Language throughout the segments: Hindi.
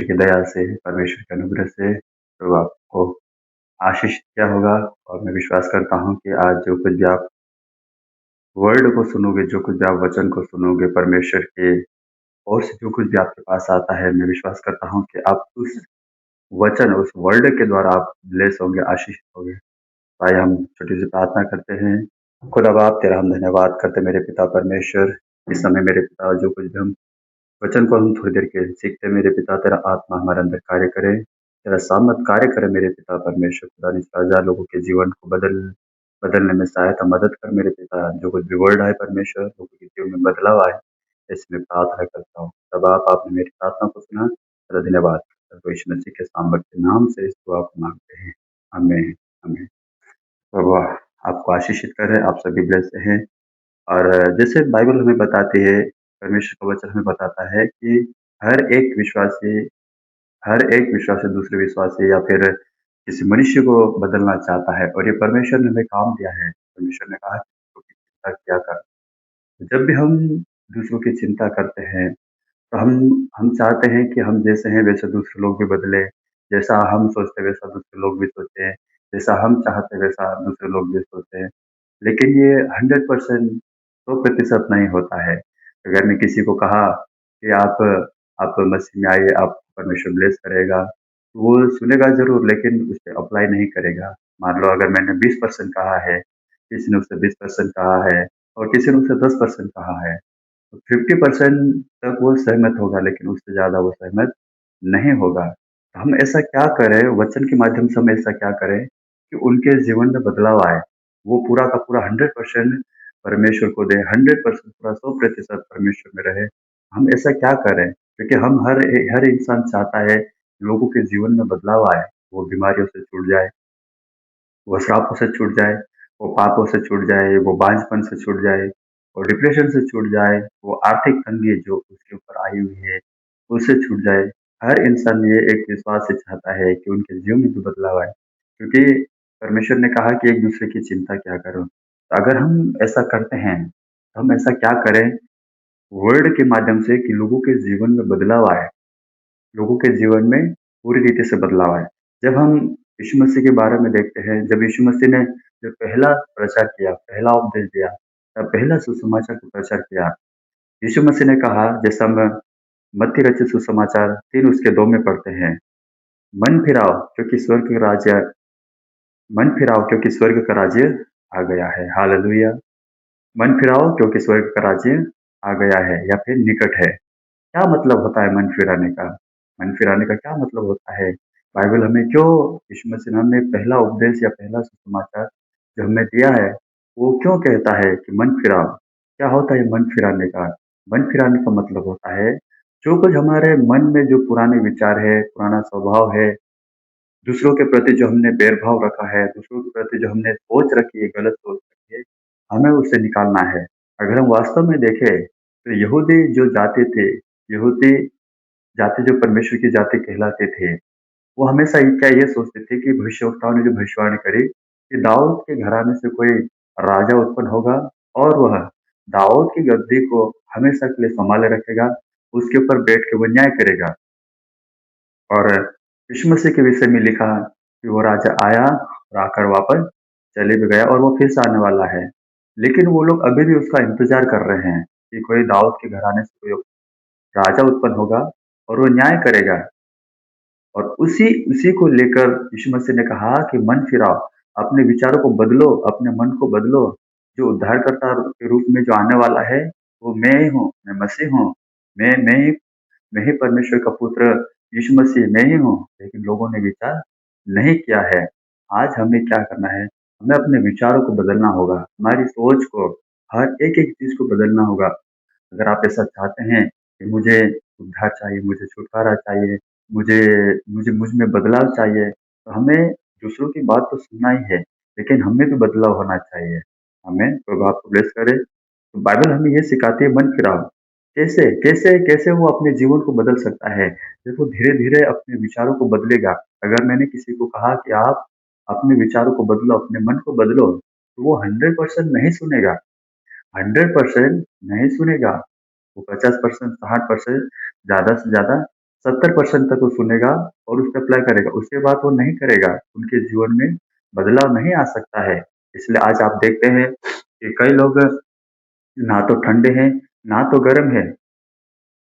की दया से, परमेश्वर के अनुग्रह से प्रभु आपको आशीष किया होगा। और मैं विश्वास करता हूँ कि आज जो कुछ भी आप वर्ड को सुनोगे, जो कुछ भी आप वचन को सुनोगे परमेश्वर के ओर से, जो कुछ भी आपके पास आता है, मैं विश्वास करता हूँ कि आप उस वचन, उस वर्ड के द्वारा आप ब्लेस होंगे, आशीषित होंगे। तो आइए हम छोटी सी प्रार्थना करते हैं। खुदा बाप, तेरा हम धन्यवाद करते हैं मेरे पिता परमेश्वर। इस समय मेरे पिता, जो कुछ भी हम वचन को हम थोड़ी देर के सीखते हैं, मेरे पिता तेरा आत्मा हमारे अंदर कार्य करे, तेरा सामर्थ कार्य करे मेरे पिता परमेश्वर। खुदा, इस हजार लोगों के जीवन को बदलने में सहायता मदद कर मेरे पिता। जो कुछ भी वर्ड आए परमेश्वर, लोगों के जीवन में बदलाव आए, इसमें प्रार्थना करता हूँ। तब आपने मेरी प्रार्थना को सुना, तेरा धन्यवाद। तो यीशु मसीह के सामर्थ्य नाम से इस दुआ को मांगते हैं, आमीन, आमीन। प्रभु आपको आशीषित करे, आप सभी ब्लेस्ड हैं। और जैसे बाइबल हमें बताती है, परमेश्वर का वचन हमें बताता है कि हर एक विश्वासी हर एक विश्वासी दूसरे विश्वासी या फिर किसी मनुष्य को बदलना चाहता है, और ये परमेश्वर ने हमें काम दिया है। परमेश्वर ने कहा कि दूसरों की चिंता किया कर। जब भी हम दूसरों की चिंता करते हैं, तो हम चाहते हैं कि हम जैसे हैं वैसे दूसरे लोग भी बदले। जैसा हम सोचते हैं वैसा दूसरे लोग भी सोचें, जैसा हम चाहते हैं वैसा दूसरे लोग भी सोचें। लेकिन ये 100% 100% नहीं होता है। अगर मैं किसी को कहा कि आप मसीह में आइए, आप परमेश्वर ब्लेस करेगा, तो वो सुनेगा ज़रूर लेकिन उसे अप्लाई नहीं करेगा। मान लो अगर मैंने 20% कहा है, किसी ने उससे 20% कहा है और किसी ने उससे 10% कहा है, तो 50% तक वो सहमत होगा, लेकिन उससे ज़्यादा वो सहमत नहीं होगा। तो हम ऐसा क्या करें, वचन के माध्यम से हम ऐसा क्या करें कि उनके जीवन में बदलाव आए। वो पूरा का पूरा 100% परमेश्वर को दें, 100% पूरा 100% परमेश्वर में रहे। हम ऐसा क्या करें? क्योंकि हम हर इंसान चाहता है लोगों के जीवन में बदलाव आए, वो बीमारियों से छूट जाए, वो श्रापों से छूट जाए, वो पापों से छूट जाए, वो बांझपन से छूट जाए, वो डिप्रेशन से छूट जाए, वो आर्थिक तंगी जो उसके ऊपर आई हुई है, उससे छूट जाए। हर इंसान ये एक विश्वास से चाहता है कि उनके जीवन में भी बदलाव आए, क्योंकि परमेश्वर ने कहा कि एक-दूसरे की चिंता किया करो। तो अगर हम ऐसा करते हैं, तो हम ऐसा क्या करें वर्ड के माध्यम से कि लोगों के जीवन में बदलाव आए, लोगों के जीवन में पूरी रीति से बदलाव आए। जब हम यीशु मसीह के बारे में देखते हैं, जब यीशु मसीह ने जो पहला प्रचार किया, पहला उपदेश दिया, पहला सुसमाचार का प्रचार किया, यीशु मसीह ने कहा, जैसा हम मत्ती रचित सुसमाचार 3 उसके 2 में पढ़ते हैं, मन फिराओ क्योंकि मन फिराओ क्योंकि स्वर्ग का राज्य आ गया है। हालेलुया! मन फिराओ क्योंकि स्वर्ग का राज्य आ गया है या फिर निकट है। क्या मतलब होता है मन फिराने का? मन फिराने का क्या मतलब होता है? बाइबल हमें क्यों, यीशु मसीह ने हमें पहला उपदेश या पहला सुसमाचार जो हमें दिया है, वो क्यों कहता है कि मन फिराओ? क्या होता है मन फिराने का? मन फिराने का मतलब होता है, जो कुछ हमारे मन में जो पुराने विचार है, पुराना स्वभाव है, दूसरों के प्रति जो हमने बैरभाव रखा है, दूसरों के प्रति जो हमने सोच रखी है, गलत सोच रखी है, हमें उसे निकालना है। अगर हम वास्तव में देखें, तो यहूदी जो जाति थे, यहूदी जाति जो परमेश्वर की जाति कहलाते थे, वो हमेशा क्या ये सोचते थे कि भविष्यवक्ताओं ने जो भविष्यवाणी करी कि दाऊद के घराने से कोई राजा उत्पन्न होगा और वह दाऊद की गद्दी को हमेशा के लिए संभाले रखेगा, उसके ऊपर बैठ के वो न्याय करेगा। और यीशु मसीह के विषय में लिखा कि वो राजा आया और आकर वापस चले भी गया और वो फिर से आने वाला है। लेकिन वो लोग अभी भी उसका इंतजार कर रहे हैं कि कोई दाऊद के घराने से कोई राजा उत्पन्न होगा और वो न्याय करेगा। और उसी उसी को लेकर यीशु मसीह ने कहा कि मन फिराओ, अपने विचारों को बदलो, अपने मन को बदलो। जो उद्धारकर्ता के रूप में जो आने वाला है, वो मैं ही हूँ, मैं मसीह हूँ। मैं ही परमेश्वर का पुत्र यीशु मसीह मैं ही हूँ। लेकिन लोगों ने विचार नहीं किया है। आज हमें क्या करना है? हमें अपने विचारों को बदलना होगा, हमारी सोच को, हर एक-एक चीज़ को बदलना होगा। अगर आप ऐसा चाहते हैं कि मुझे उद्धार चाहिए, मुझे छुटकारा चाहिए, मुझे मुझे मुझ में बदलाव चाहिए, तो हमें दूसरों की बात तो सुनना ही है, लेकिन हमें भी बदलाव होना चाहिए। आमीन। प्रभु आपको ब्लेस करे। तो बाइबल हमें ये सिखाती है मन फिराओ। कैसे? कैसे कैसे वो अपने जीवन को बदल सकता है? देखो धीरे-धीरे अपने विचारों को बदलेगा। अगर मैंने किसी को कहा कि आप अपने विचारों को बदलो, अपने मन को बदलो, तो वो 100% नहीं सुनेगा। 100% नहीं सुनेगा। वो 50%, 60% ज़्यादा से ज़्यादा 70% तक वो सुनेगा और उस पे अप्लाई करेगा, उसके बाद वो नहीं करेगा, उनके जीवन में बदलाव नहीं आ सकता है। इसलिए आज आप देखते हैं कि कई लोग ना तो ठंडे हैं, ना तो गर्म हैं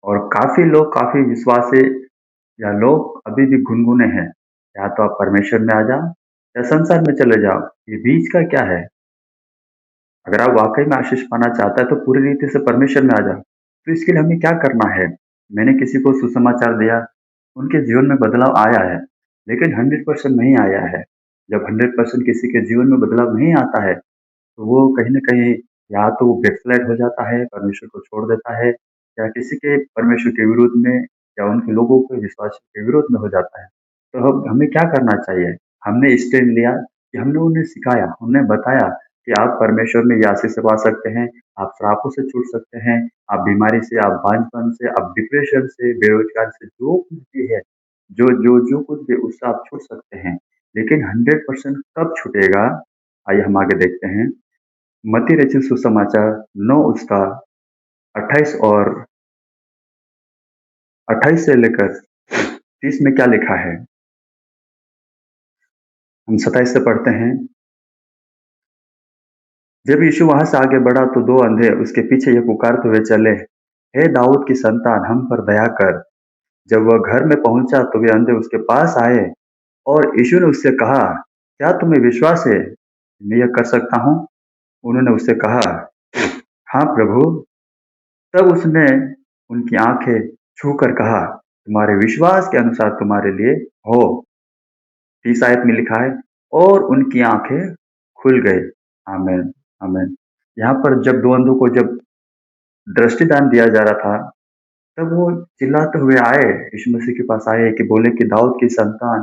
और काफ़ी लोग काफ़ी विश्वासी या लोग अभी भी गुनगुने हैं। या तो आप परमेश्वर में आ जाओ या संसार में चले जाओ, ये बीच का क्या है? अगर आप वाक़ई में आशीष पाना चाहता है तो पूरी रीति से परमेश्वर में आ जा। तो इसके लिए हमें क्या करना है? मैंने किसी को सुसमाचार दिया, उनके जीवन में बदलाव आया है, लेकिन 100% नहीं आया है। जब 100% किसी के जीवन में बदलाव नहीं आता है, तो वो कहीं न कहीं या तो वो बैकस्लाइड हो जाता है, परमेश्वर को छोड़ देता है या किसी के परमेश्वर के विरोध में या उनके लोगों के विश्वास के विरोध में हो जाता है। तो हम हमें क्या करना चाहिए? हमने स्टैंड लिया कि हमने उन्हें सिखाया, उन्हें बताया कि आप परमेश्वर में ये आशीष पा सकते हैं, आप श्रापों से छूट सकते हैं, आप बीमारी से, आप बांझपन से, आप डिप्रेशन से, बेरोज़गार से, जो कुछ भी है, जो कुछ भी उससे आप छूट सकते हैं। लेकिन 100% कब छूटेगा? आइए हम आगे देखते हैं। मत्ती रचित सुसमाचार 9 उसका 28 और 28 से लेकर 30 में क्या लिखा है? हम 27 से पढ़ते हैं। जब यीशु वहां से आगे बढ़ा तो दो अंधे उसके पीछे ये पुकारते हुए चले, हे दाऊद की संतान, हम पर दया कर। जब वह घर में पहुंचा तो वे अंधे उसके पास आए और यीशु ने उससे कहा, क्या तुम्हें विश्वास है मैं यह कर सकता हूँ? उन्होंने उससे कहा, हाँ प्रभु। तब उसने उनकी आंखें छूकर कहा, तुम्हारे विश्वास के अनुसार तुम्हारे लिए हो। 30 आयत में लिखा है, और उनकी आंखें खुल गई। आमेन। आमेन। यहाँ पर जब दो अंधों को जब दृष्टिदान दिया जा रहा था, तब वो चिल्लाते हुए आए, यीशु मसीह के पास आए कि बोले कि दाऊद की संतान,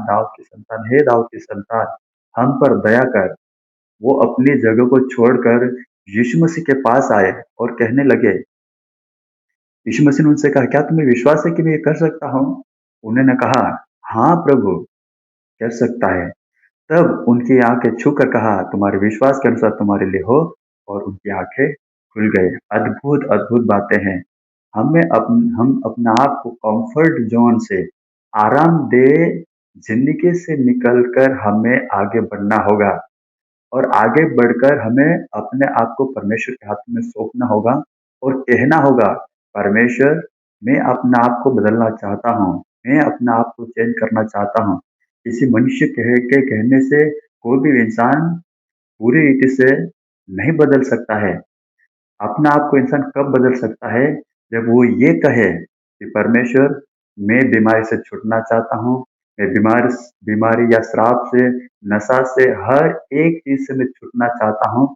हे दाऊद की संतान, हम पर दया कर। वो अपनी जगह को छोड़कर यीशु मसीह के पास आए और कहने लगे, यीशु मसीह ने उनसे कहा, क्या तुम्हें विश्वास है कि मैं ये कर सकता हूँ? उन्होंने कहा, हाँ प्रभु, कर सकता है। तब उनकी आंखें छूकर कहा, तुम्हारे विश्वास के अनुसार तुम्हारे लिए हो, और उनकी आंखें खुल गई। अद्भुत अद्भुत बातें हैं। हम अपने आप को कंफर्ट जोन से, आरामदेह जिंदगी से निकलकर हमें आगे बढ़ना होगा और आगे बढ़कर हमें अपने आप को परमेश्वर के हाथ में सौंपना होगा और कहना होगा, परमेश्वर, मैं अपने आप को बदलना चाहता हूँ, मैं अपने आप को चेंज करना चाहता हूँ। किसी मनुष्य के कहने से कोई भी इंसान पूरी रीति से नहीं बदल सकता है। अपने आप को इंसान कब बदल सकता है? जब वो ये कहे कि परमेश्वर, मैं बीमारी से छूटना चाहता हूँ, मैं बीमारी या श्राप से, नशा से, हर एक चीज़ से मैं छूटना चाहता हूँ।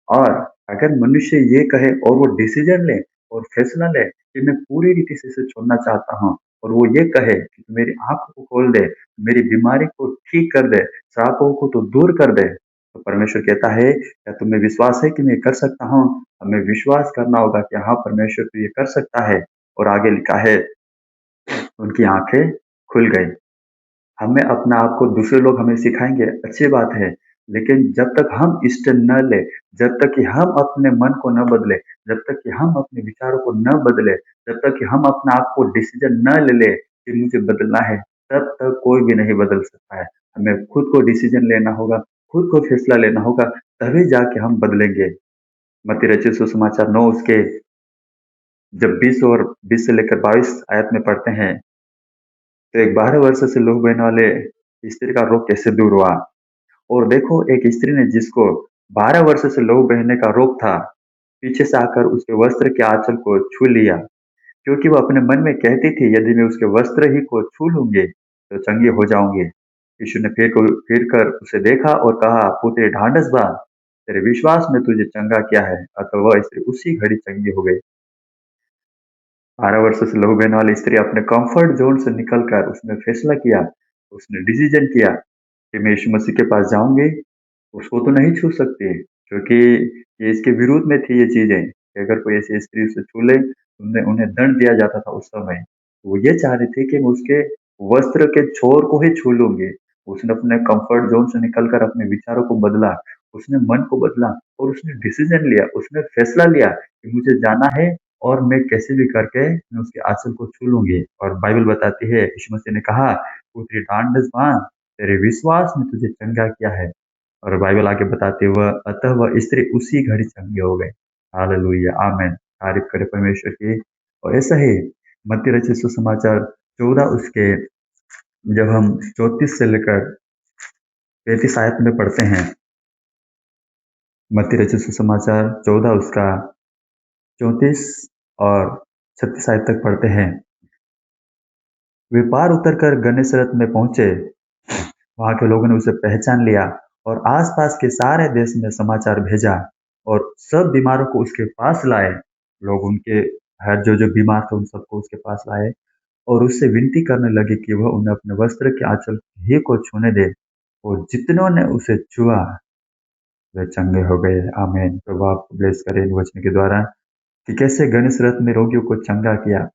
और अगर मनुष्य ये कहे और वो डिसीज़न ले और फैसला ले कि मैं पूरी रीति से इसे छोड़ना चाहता हूँ, और वो ये कहे कि तू मेरी आँखों को खोल दे, मेरी बीमारी को ठीक कर दे, श्रापों को तो दूर कर दे, तो परमेश्वर कहता है, क्या तुम्हें विश्वास है कि मैं कर सकता हूँ? हमें विश्वास करना होगा कि हाँ, परमेश्वर तो ये कर सकता है। और आगे लिखा है, उनकी आंखें खुल गई। हमें अपना आप को दूसरे लोग हमें सिखाएंगे, अच्छी बात है, लेकिन जब तक हम स्टैंड न ले, जब तक कि हम अपने मन को न बदले, जब तक कि हम अपने विचारों को न बदले, जब तक कि हम अपने आप को डिसीजन न ले ले कि मुझे बदलना है, तब तक कोई भी नहीं बदल सकता है। हमें खुद को डिसीजन लेना होगा, खुद को फैसला लेना होगा, तभी जाके हम बदलेंगे। मत्ती रचित सुसमाचार 9 उसके जब 20 और 20 से लेकर 22 आयत में पढ़ते हैं, तो एक 12 वर्ष से लहू बहने वाले स्त्री का रोग कैसे दूर हुआ। और देखो, एक स्त्री ने जिसको 12 वर्ष से लहू बहने का रोग था, पीछे से आकर उसके वस्त्र के आंचल को छू लिया, क्योंकि वो अपने मन में कहती थी, यदि मैं उसके वस्त्र ही को छू लूंगी तो चंगी हो जाऊंगी। यीशु ने फिर कर उसे देखा और कहा, पुत्री ढांढस बांध, तेरे विश्वास ने तुझे चंगा किया है। अतः वह स्त्री उसी घड़ी चंगी हो गई। 12 वर्ष से लहू बहने वाली स्त्री अपने कंफर्ट जोन से निकलकर उसने फैसला किया, उसने डिसीजन किया कि मैं यीशु मसीह के पास जाऊंगी, उसको तो नहीं छू सकती, क्योंकि ये इसके विरोध में थी ये चीजें कि अगर कोई ऐसी स्त्री उसे छू ले, उन्हें उन्हें दंड दिया जाता था उस समय। वो ये चाह रही थी कि मैं उसके वस्त्र के छोर को ही छू लूंगी। उसने अपने कंफर्ट जोन से निकलकर अपने विचारों को बदला, उसने मन को बदला और उसने डिसीजन लिया, उसने फैसला लिया कि मुझे जाना है और मैं कैसे भी करके मैं उसके आँचल को छू लूँगी। और बाइबल बताती है, यीशु मसीह ने कहा, "पुत्री ढाँढस बाँध, तेरे विश्वास ने तुझे चंगा किया है।" और बाइबल आगे बताती है, वह अतः वह स्त्री उसी घड़ी चंगी हो गई। हालेलुया, आमीन। तारीफ़ करें परमेश्वर की। और ऐसा ही मत्ती रचित सुसमाचार 14 उसके जब हम 34 से लेकर 33 आयत में पढ़ते हैं, मत्ती रचित सुसमाचार 14 उसका 34 और 36 आयत तक पढ़ते हैं। वे पार उतरकर गन्नेसरत में पहुंचे। वहां के लोगों ने उसे पहचान लिया और आसपास के सारे देश में समाचार भेजा और सब बीमारों को उसके पास लाए। लोग उनके हर जो जो बीमार थे उन सबको उसके पास लाए और उससे विनती करने लगे कि वह उन्हें अपने वस्त्र के आंचल ही को छूने दे। और जितनों ने उसे छुआ वे चंगे हो गए। आमीन। प्रभु आपको ब्लेस करे इन वचन के द्वारा कि कैसे गणेश रथ में रोगियों को चंगा किया।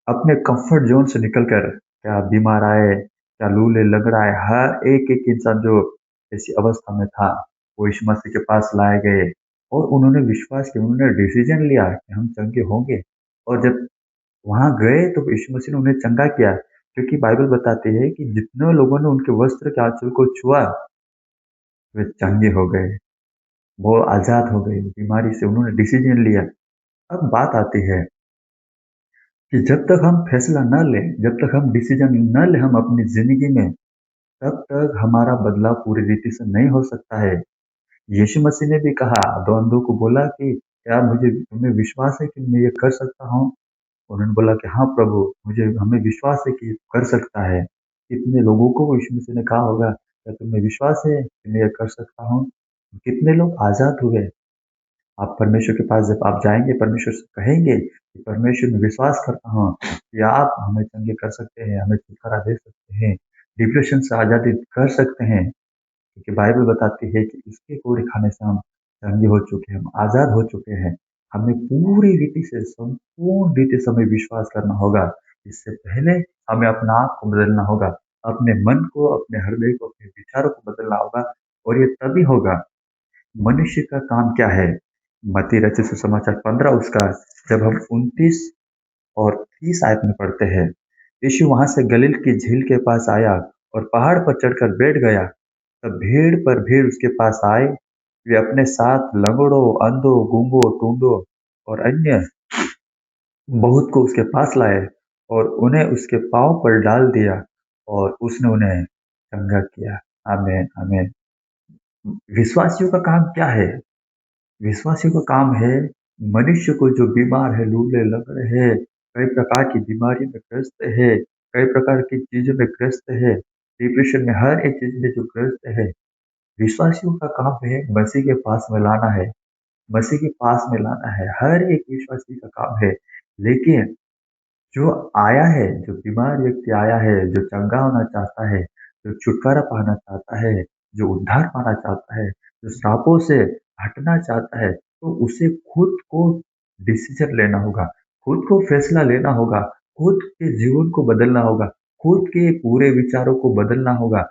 अपने कंफर्ट जोन से निकलकर, क्या बीमार आए, क्या लूले लंगड़ाए, हर एक एक इंसान जो ऐसी अवस्था में था वो यीशु मसीह के पास लाए गए और उन्होंने विश्वास किया, उन्होंने डिसीजन लिया कि हम चंगे होंगे। और जब वहां गए तो यीशु मसीह ने उन्हें चंगा किया, क्योंकि बाइबल बताती है कि जितने लोगों ने उनके वस्त्र के आंचल को छुआ वे चंगे हो गए, वो आजाद हो गए बीमारी से, उन्होंने डिसीजन लिया। अब बात आती है कि जब तक हम फैसला न लें, जब तक हम डिसीजन न लें हम अपनी जिंदगी में, तब तक हमारा बदलाव पूरी रीति से नहीं हो सकता है। यीशु मसीह ने भी कहा, दो अंधों को बोला कि क्या मुझे तुम्हें विश्वास है कि मैं ये कर सकता हूँ? उन्होंने बोला कि हाँ प्रभु, मुझे हमें विश्वास है कि ये कर सकता है। कितने लोगों को यीशु मसीह ने कहा होगा, क्या तुम्हें विश्वास है कि मैं ये कर सकता हूँ? कितने लोग आजाद हुए। आप परमेश्वर के पास जब आप जाएंगे, परमेश्वर से कहेंगे कि परमेश्वर मैं विश्वास करता हूँ कि आप हमें चंगे कर सकते हैं, हमें छुटकारा दे सकते हैं, डिप्रेशन से आजादी कर सकते हैं। क्योंकि बाइबल बताती है कि उसके कोड़े खाने से हम चंगे हो चुके हैं, हम आजाद हो चुके हैं। हमें पूरी रीति से, संपूर्ण रीति से हमें विश्वास करना होगा। इससे पहले हमें अपना आप को बदलना होगा, अपने मन को, अपने हृदय को, अपने विचारों को बदलना होगा। और ये तभी होगा। मनुष्य का काम क्या है? मत्ती रचित सुसमाचार 15 उसका जब हम 29 और 30 आयत में पढ़ते हैं, यीशु वहां से गलील की झील के पास आया और पहाड़ पर चढ़कर बैठ गया। तब भीड़ पर भीड़ उसके पास आए। वे अपने साथ लंगड़ों, अंधों, गूंगों, टूंडों और अन्य बहुत को उसके पास लाए और उन्हें उसके पांव पर डाल दिया और उसने उन्हें चंगा किया। आमीन, आमीन। विश्वासियों का काम क्या है? विश्वासियों का काम है, मनुष्य को जो बीमार है, लूले लंगड़े है, कई प्रकार की बीमारी में ग्रस्त है, कई प्रकार की चीजों में ग्रस्त है, डिप्रेशन में, हर एक चीज में जो ग्रस्त है, विश्वासियों का काम है मसीह के पास में लाना है, मसीह के पास में लाना है। हर एक विश्वासी का काम है। लेकिन जो आया है, जो बीमार व्यक्ति आया है, जो चंगा होना चाहता है, जो छुटकारा पाना चाहता है, जो उद्धार पाना चाहता है, जो श्रापों से हटना चाहता है, तो उसे खुद को डिसीजन लेना होगा, खुद को फैसला लेना होगा, खुद के जीवन को बदलना होगा, खुद के पूरे विचारों को बदलना होगा।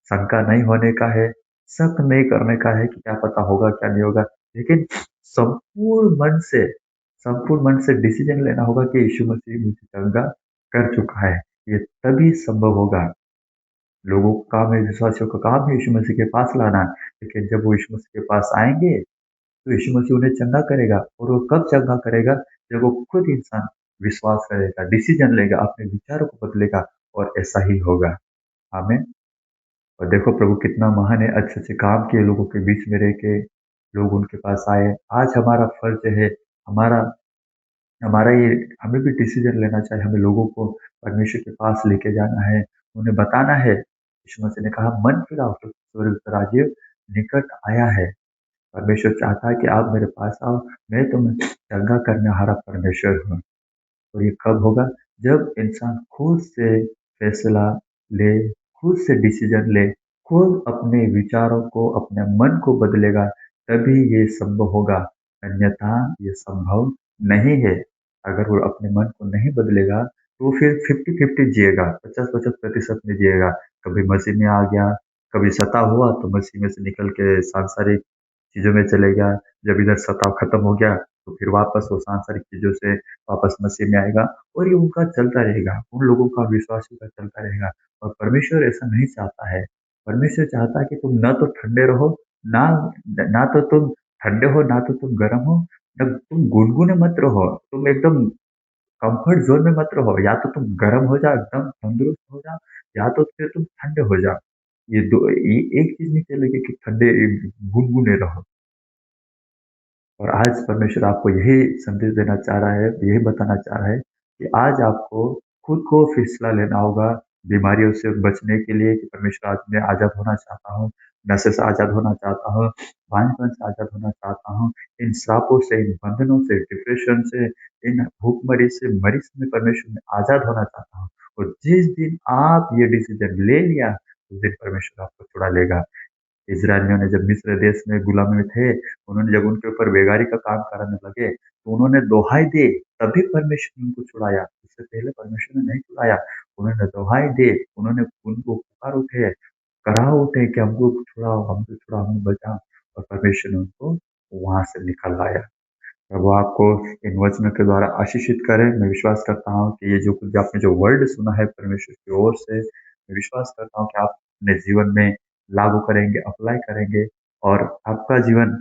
शंका नहीं होने का है, शक नहीं करने का है कि क्या पता होगा, क्या नहीं होगा। लेकिन संपूर्ण मन से संपूर्ण मन से डिसीजन लेना होगा कि यीशु मसीह मुझे चंगा कर चुका है। ये तभी संभव होगा। लोगों का काम है, विश्वासियों का काम है यीशु मसीह के पास लाना। लेकिन जब वो यीशु मसीह के पास आएँगे, तो यीशु मसीह उन्हें चंगा करेगा। और वो कब चंगा करेगा? जब वो खुद इंसान विश्वास करेगा, डिसीजन लेगा, अपने विचारों को बदलेगा और ऐसा ही होगा। आमीन। और देखो प्रभु कितना महान है, अच्छे-अच्छे काम किए लोगों के बीच में रह के, लोग उनके पास आए। आज हमारा फर्ज है, हमारा हमारा ये हमें भी डिसीजन लेना चाहिए, हमें लोगों को परमेश्वर के पास लेके जाना है, उन्हें बताना है। यीशु मसीह ने कहा, मन फिराओ तो स्वर्ग का राज्य निकट आया है। परमेश्वर चाहता है कि आप मेरे पास आओ, मैं तुम्हें चंगा करने हारा परमेश्वर हूँ। और ये कब होगा? जब इंसान खुद से फैसला ले, खुद से डिसीजन ले, खुद अपने विचारों को, अपने मन को बदलेगा, तभी ये संभव होगा। अन्यथा ये संभव नहीं है। अगर वो अपने मन को नहीं बदलेगा, तो फिर 50-50 जिएगा, 50-50% में जिएगा। कभी मसीह में आ गया, कभी सता हुआ तो मसीह में से निकल के सांसारिक चीज़ों में चले गया। जब इधर सताव खत्म हो गया, तो फिर वापस वो सांसारिक चीज़ों से वापस मसीह में आएगा और ये उनका चलता रहेगा। उन लोगों का विश्वासियों का चलता रहेगा और परमेश्वर ऐसा नहीं चाहता है। परमेश्वर चाहता है कि तुम ना तो ठंडे रहो, ना ना तो तुम ठंडे हो, ना तो तुम गर्म हो, ना तुम गुनगुने मत रहो। तुम एकदम कम्फर्ट ज़ोन में मत रहो, या तो तुम गरम हो जाओ, एकदम तंदुरुस्त हो जाओ, या तो फिर तुम ठंडे हो जाओ। ये एक चीज़ नहीं चलेगी कि ठंडे गुनगुने रहो। और आज परमेश्वर आपको यही संदेश देना चाह रहा है, यही बताना चाह रहा है कि आज आपको खुद को फैसला लेना होगा बीमारियों से बचने के लिए कि परमेश्वर आज मैं आज़ाद होना चाहता हूँ, नशे से आज़ाद होना चाहता हूँ, पानीपन से आज़ाद होना चाहता हूँ, इन श्रापों से, इन बंधनों से, डिप्रेशन से, इन भूखमरी से, मरीज में परमेश्वर में आज़ाद होना चाहता हूँ। और जिस दिन आप ये डिसीज़न ले लिया, उस दिन परमेश्वर आपको छुड़ा लेगा। इज़राइलियों ने जब मिस्र देश में गुलामी में थे, उन्होंने जब उनके ऊपर बेगारी का काम कराने लगे, तो उन्होंने दोहाई दी, तभी परमेश्वर ने उनको छुड़ाया। उससे पहले परमेश्वर ने नहीं छुड़ाया। उन्होंने दोहाई दी, उन्होंने उनको पुकार उठे, कराह उठे कि हमको छुड़ाओ, हमें बचाओ और परमेश्वर ने उनको वहाँ से निकाल लाया। प्रभु आपको इन वचनों के द्वारा आशीषित करे। मैं विश्वास करता हूँ कि ये जो कुछ आपने जो वर्ड सुना है परमेश्वर की ओर से, मैं विश्वास करता हूँ कि आप अपने जीवन में लागू करेंगे, अप्लाई करेंगे और आपका जीवन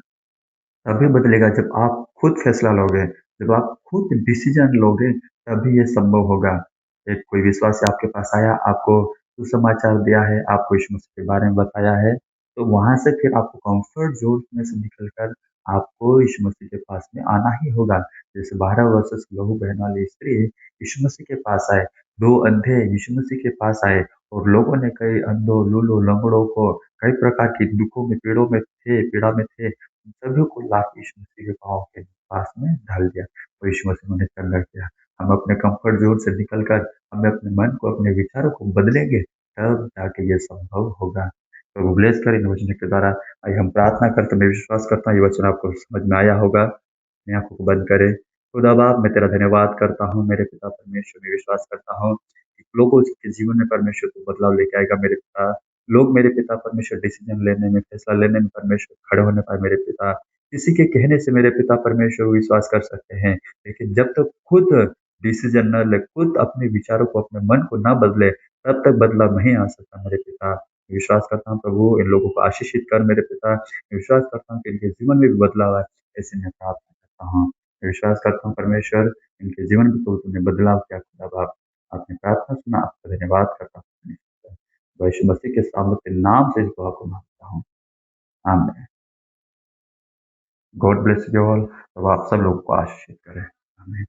तभी बदलेगा जब आप खुद फैसला लोगे, जब आप खुद डिसीजन लोगे, तभी ये संभव होगा। एक कोई विश्वासी आपके पास आया, आपको सुसमाचार दिया है, आपको यीशु मसीह के बारे में बताया है, तो वहाँ से फिर आपको कम्फर्ट ज़ोन में से निकलकर आपको यीशु मसीह के पास में आना ही होगा। जैसे 12 वर्ष से लहू बहने वाली स्त्री यीशु मसीह के पास आए, 2 अंधे यीशु मसीह के पास आए और लोगों ने कई अंधों, लूलों, लंगड़ों को कई प्रकार की दुखों में, पीड़ा में थे, सभी को लाके यीशु मसीह के पाँव के पास में डाल दिया और यीशु मसीह ने उन्हें चंगा किया। हम अपने कम्फर्ट ज़ोन से निकलकर हमें अपने मन को, अपने विचारों को बदलेंगे, तब जाके ये संभव होगा। प्रभु ब्लेस करे इन वचनों के द्वारा। आइए हम प्रार्थना करते हैं। मैं विश्वास करता हूँ ये वचन आपको समझ में आया होगा। अपनी आँखों को बंद करें। खुदा बाप मैं तेरा धन्यवाद करता हूँ मेरे पिता परमेश्वर, मैं विश्वास करता हूँ कि लोगों के जीवन में परमेश्वर तू बदलाव लेके आएगा मेरे पिता। लोग मेरे पिता परमेश्वर डिसीजन लेने में, फैसला लेने में परमेश्वर खड़े होने पाए मेरे पिता। किसी के कहने से मेरे पिता परमेश्वर विश्वास कर सकते हैं, लेकिन जब तक खुद डिसीजन न ले, खुद अपने विचारों को, अपने मन को ना बदले, तब तक बदलाव नहीं आ सकता मेरे पिता। विश्वास करता हूँ प्रभु इन लोगों को आशीषित कर मेरे पिता। विश्वास करता हूँ कि इनके जीवन में भी बदलाव आए, ऐसे मैं प्रार्थना करता हूँ। मैं विश्वास करता हूँ परमेश्वर इनके जीवन में तो तुमने बदलाव किया खुदा बाप। आपने प्रार्थना सुना, आपका धन्यवाद करता हूँ। यीशु मसीह के सामर्थ्य नाम से इस दुआ को मांगता हूँ। आमीन। God bless you all. अब आप सब लोगों को आशीषित करें। आमीन।